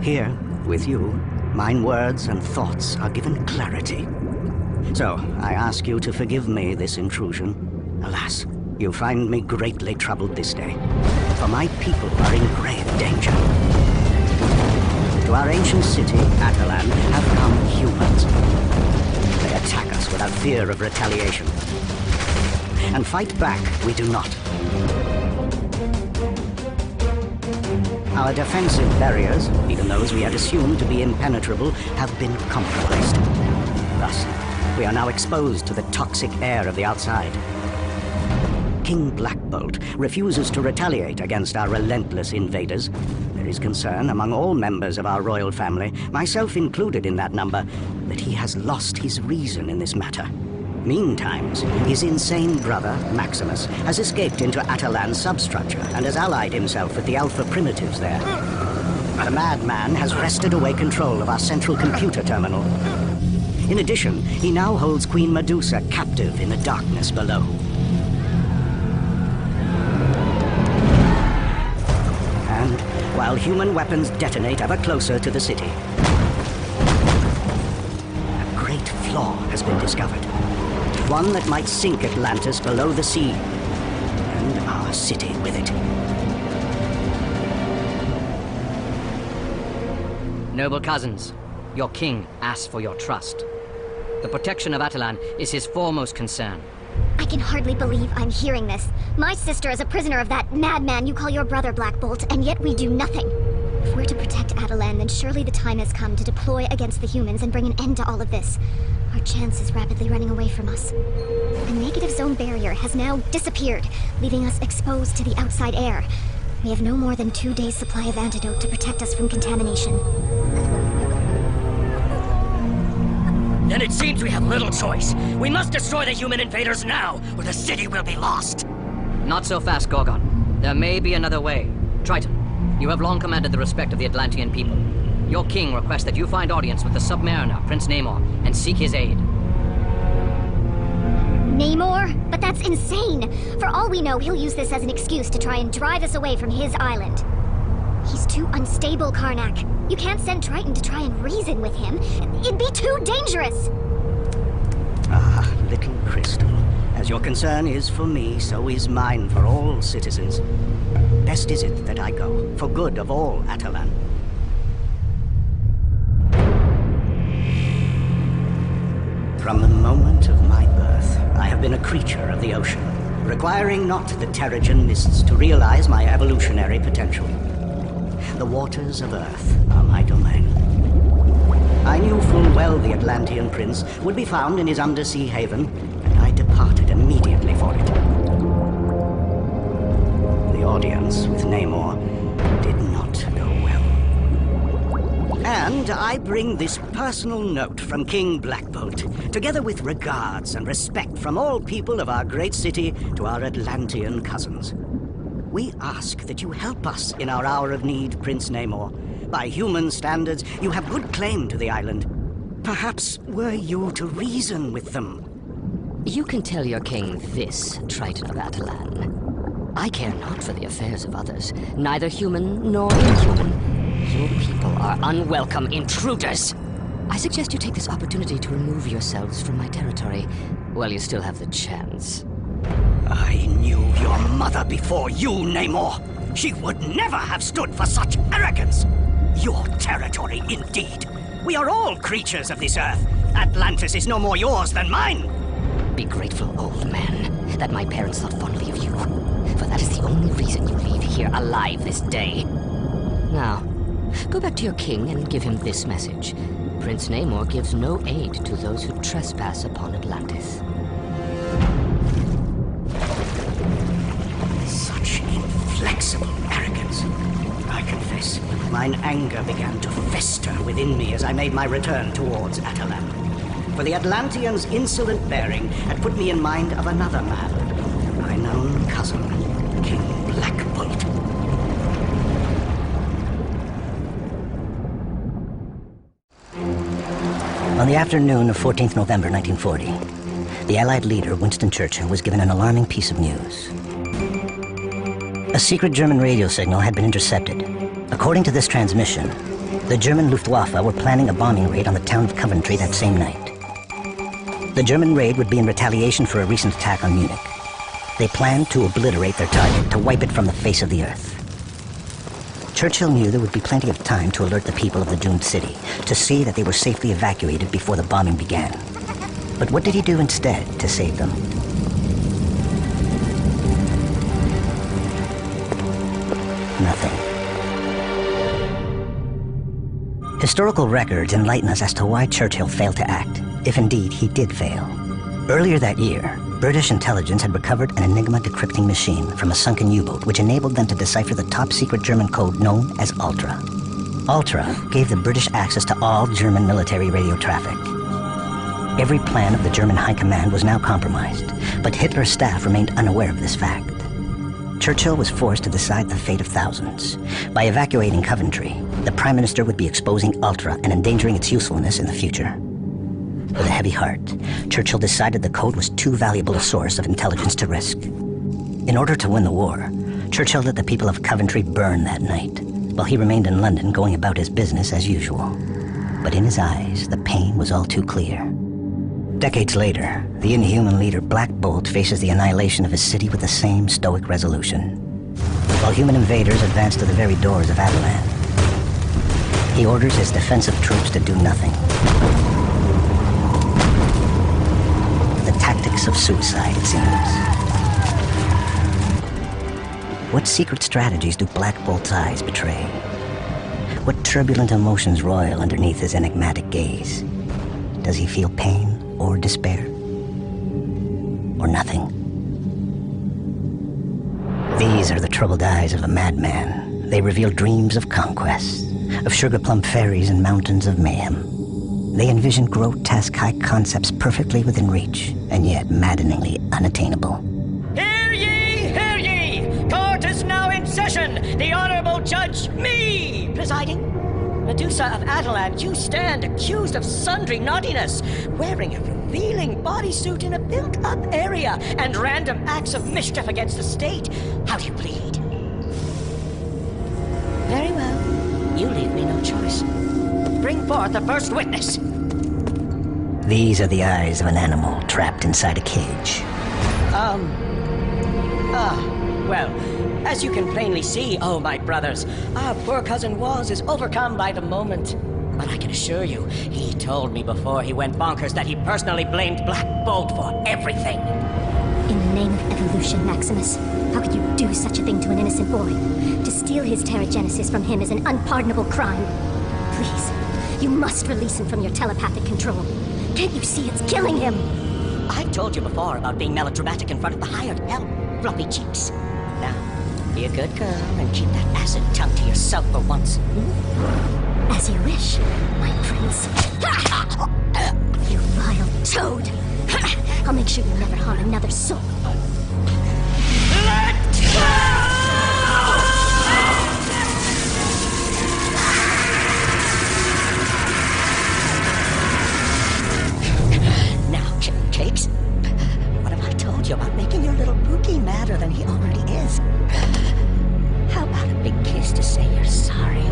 Here, with you, mine words and thoughts are given clarity. So, I ask you to forgive me this intrusion. Alas, you find me greatly troubled this day, for my people are in grave danger. To our ancient city, Atalan, have come humans. They attack us without fear of retaliation. And fight back, we do not. Our defensive barriers, even those we had assumed to be impenetrable, have been compromised. Thus, we are now exposed to the toxic air of the outside. King Blackbolt refuses to retaliate against our relentless invaders. There is concern among all members of our royal family, myself included in that number, that he has lost his reason in this matter. Meantime, his insane brother, Maximus, has escaped into Atalan's substructure and has allied himself with the Alpha Primitives there. The madman has wrested away control of our central computer terminal. In addition, he now holds Queen Medusa captive in the darkness below. And while human weapons detonate ever closer to the city, a great flaw has been discovered. One that might sink Atlantis below the sea, and our city with it. Noble cousins, your king asks for your trust. The protection of Atalan is his foremost concern. I can hardly believe I'm hearing this. My sister is a prisoner of that madman you call your brother, Black Bolt, and yet we do nothing. If we're to protect Atalan, then surely the time has come to deploy against the humans and bring an end to all of this. Our chance is rapidly running away from us. The negative zone barrier has now disappeared, leaving us exposed to the outside air. We have no more than 2 days' supply of antidote to protect us from contamination. Then it seems we have little choice. We must destroy the human invaders now, or the city will be lost. Not so fast, Gorgon. There may be another way. Triton, you have long commanded the respect of the Atlantean people. Your king requests that you find audience with the Submariner, Prince Namor, and seek his aid. Namor? But that's insane! For all we know, he'll use this as an excuse to try and drive us away from his island. He's too unstable, Karnak. You can't send Triton to try and reason with him. It'd be too dangerous! Ah, little Crystal. As your concern is for me, so is mine for all citizens. Best is it that I go, for good of all Atalan. From the moment of my birth, I have been a creature of the ocean, requiring not the Terrigen mists to realize my evolutionary potential. The waters of Earth are my domain. I knew full well the Atlantean prince would be found in his undersea haven, and I departed immediately for it. The audience with Namor did not go well. And I bring this personal note from King Blackbolt, together with regards and respect from all people of our great city to our Atlantean cousins. We ask that you help us in our hour of need, Prince Namor. By human standards, you have good claim to the island. Perhaps were you to reason with them. You can tell your king this, Triton of Atalan. I care not for the affairs of others, neither human nor inhuman. Your people are unwelcome intruders. I suggest you take this opportunity to remove yourselves from my territory while you still have the chance. I knew your mother before you, Namor. She would never have stood for such arrogance. Your territory, indeed. We are all creatures of this earth. Atlantis is no more yours than mine. Be grateful, old man, that my parents thought fondly of you. For that is the only reason you leave here alive this day. Now, go back to your king and give him this message. Prince Namor gives no aid to those who trespass upon Atlantis. Such inflexible arrogance. I confess, mine anger began to fester within me as I made my return towards Atalan. For the Atlanteans' insolent bearing had put me in mind of another man, my known cousin, King Blackbolt. On the afternoon of 14th November 1940, the Allied leader, Winston Churchill, was given an alarming piece of news. A secret German radio signal had been intercepted. According to this transmission, The German Luftwaffe were planning a bombing raid on the town of Coventry that same night. The German raid would be in retaliation for a recent attack on Munich. They planned to obliterate their target, to wipe it from the face of the earth. Churchill knew there would be plenty of time to alert the people of the doomed city, to see that they were safely evacuated before the bombing began. But what did he do instead to save them? Nothing. Historical records enlighten us as to why Churchill failed to act, if indeed he did fail. Earlier that year, British intelligence had recovered an Enigma decrypting machine from a sunken U-boat which enabled them to decipher the top-secret German code known as Ultra. Ultra gave the British access to all German military radio traffic. Every plan of the German High Command was now compromised, but Hitler's staff remained unaware of this fact. Churchill was forced to decide the fate of thousands. By evacuating Coventry, the Prime Minister would be exposing Ultra and endangering its usefulness in the future. With a heavy heart, Churchill decided the code was too valuable a source of intelligence to risk. In order to win the war, Churchill let the people of Coventry burn that night, while he remained in London going about his business as usual. But in his eyes, the pain was all too clear. Decades later, the Inhuman leader Black Bolt faces the annihilation of his city with the same stoic resolution. While human invaders advance to the very doors of Adelan, he orders his defensive troops to do nothing. The tactics of suicide, it seems. What secret strategies do Black Bolt's eyes betray? What turbulent emotions roil underneath his enigmatic gaze? Does he feel pain or despair? Or nothing? These are the troubled eyes of a madman. They reveal dreams of conquest, of sugar-plum fairies and mountains of mayhem. They envision grotesque high concepts perfectly within reach, and yet maddeningly unattainable. Hear ye! Hear ye! Court is now in session! The Honorable Judge, me, presiding. Medusa of Adelan, you stand accused of sundry naughtiness, wearing a revealing bodysuit in a built-up area, and random acts of mischief against the state. How do you plead? Very well. You leave me no choice. Bring forth the first witness. These are the eyes of an animal trapped inside a cage. Well, as you can plainly see, oh my brothers, our poor cousin Waz is overcome by the moment. But I can assure you, he told me before he went bonkers that he personally blamed Black Bolt for everything. In the name of evolution, Maximus, how could you do such a thing to an innocent boy? To steal his Terrigenesis from him is an unpardonable crime. Please, you must release him from your telepathic control. Can't you see it's killing him? I told you before about being melodramatic in front of the hired help, Fluffy Cheeks. Now, be a good girl and keep that acid tongue to yourself for once. As you wish, my prince. You vile toad! I'll make sure you never harm another soul. Let's go! Now, Kitten Cakes, what have I told you about making your little Pookie madder than he already is? How about a big kiss to say you're sorry?